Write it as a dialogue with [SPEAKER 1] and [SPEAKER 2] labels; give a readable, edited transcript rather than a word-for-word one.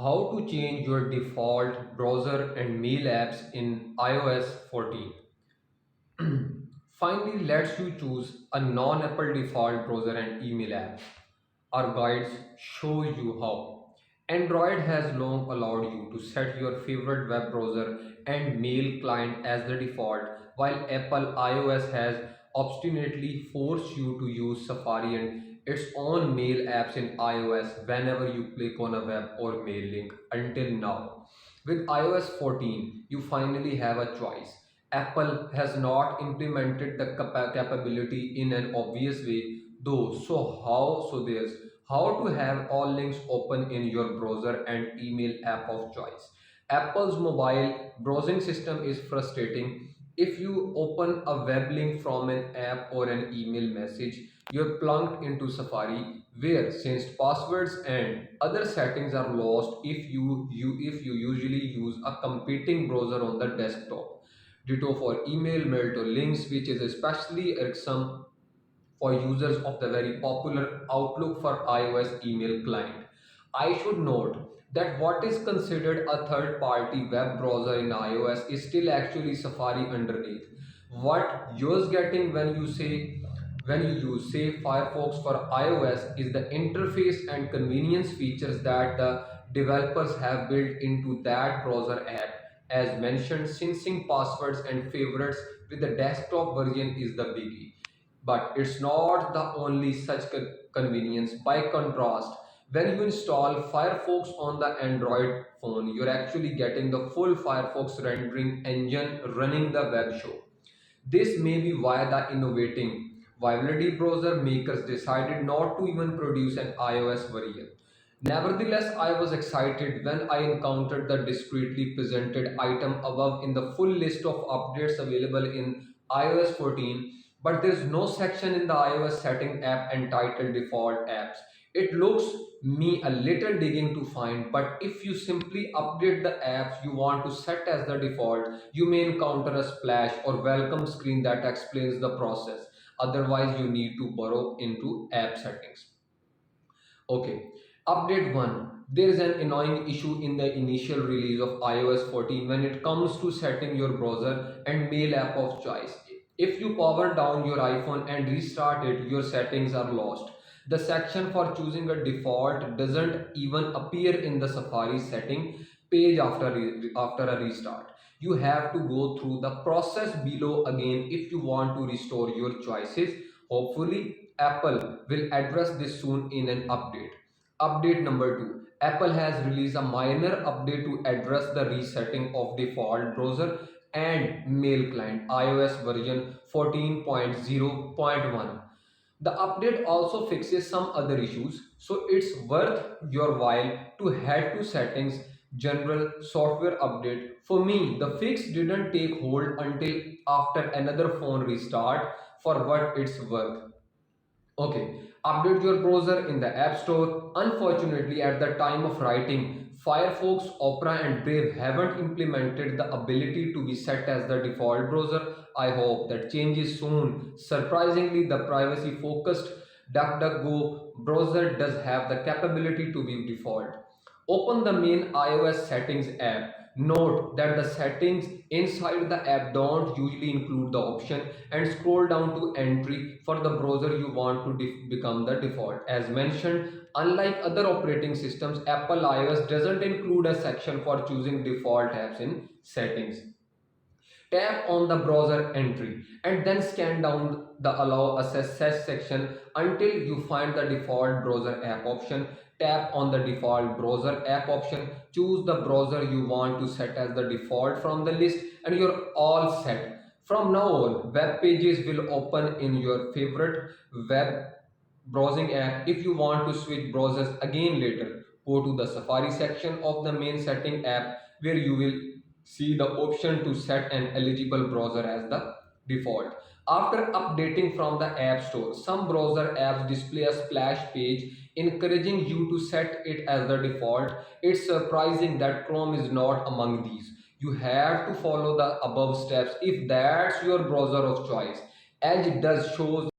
[SPEAKER 1] How to change your default browser and mail apps in iOS 14. Finally lets you choose a non-Apple default browser and email app. Our guides show you how. Android has long allowed you to set your favorite web browser and mail client as the default, while Apple iOS has obstinately forced you to use Safari and its own mail apps in iOS whenever you click on a web or mail link until now. With iOS 14, you finally have a choice. Apple has not implemented the capability in an obvious way, though. So how? So there's how to have all links open in your browser and email app of choice. Apple's mobile browsing system is frustrating. If you open a web link from an app or an email message, you're plunked into Safari, where since passwords and other settings are lost if you usually use a competing browser on the desktop. Ditto for email, mail to links, which is especially irksome for users of the very popular Outlook for iOS email client. I should note that what is considered a third-party web browser in iOS is still actually Safari underneath. What you're getting when you use say Firefox for iOS is the interface and convenience features that the developers have built into that browser app. As mentioned, syncing passwords and favorites with the desktop version is the biggie, but it's not the only such convenience. By contrast, when you install Firefox on the Android phone, you're actually getting the full Firefox rendering engine running the web show. This may be why the innovating Vivaldi browser makers decided not to even produce an iOS version. Nevertheless, I was excited when I encountered the discreetly presented item above in the full list of updates available in iOS 14, but there is no section in the iOS setting app entitled default apps. It looks me a little digging to find, but if you simply update the apps you want to set as the default, you may encounter a splash or welcome screen that explains the process. Otherwise, you need to burrow into app settings. Okay, update 1. There is an annoying issue in the initial release of iOS 14 when it comes to setting your browser and mail app of choice. If you power down your iPhone and restart it, your settings are lost. The section for choosing a default doesn't even appear in the Safari setting page after a restart. You have to go through the process below again if you want to restore your choices. Hopefully, Apple will address this soon in an update. Update number 2. Apple has released a minor update to address the resetting of default browser and mail client iOS version 14.0.1. The update also fixes some other issues, so it's worth your while to head to settings, general software update. For me, the fix didn't take hold until after another phone restart for what it's worth. Okay, update your browser in the App Store. Unfortunately, at the time of writing, Firefox, Opera, and Brave haven't implemented the ability to be set as the default browser. I hope that changes soon. Surprisingly, the privacy focused DuckDuckGo browser does have the capability to be default. Open the main iOS settings app. Note that the settings inside the app don't usually include the option, and scroll down to entry for the browser you want to become the default. As mentioned, unlike other operating systems, Apple iOS doesn't include a section for choosing default apps in settings. Tap on the browser entry and then scan down the allow access section until you find the default browser app option. Tap on the default browser app option, choose the browser you want to set as the default from the list, and you're all set. From now on, web pages will open in your favorite web browsing app. If you want to switch browsers again later, go to the Safari section of the main setting app where you will see the option to set an eligible browser as the default. After updating from the App Store, some browser apps display a splash page encouraging you to set it as the default. It's surprising that Chrome is not among these. You have to follow the above steps if that's your browser of choice. Edge does shows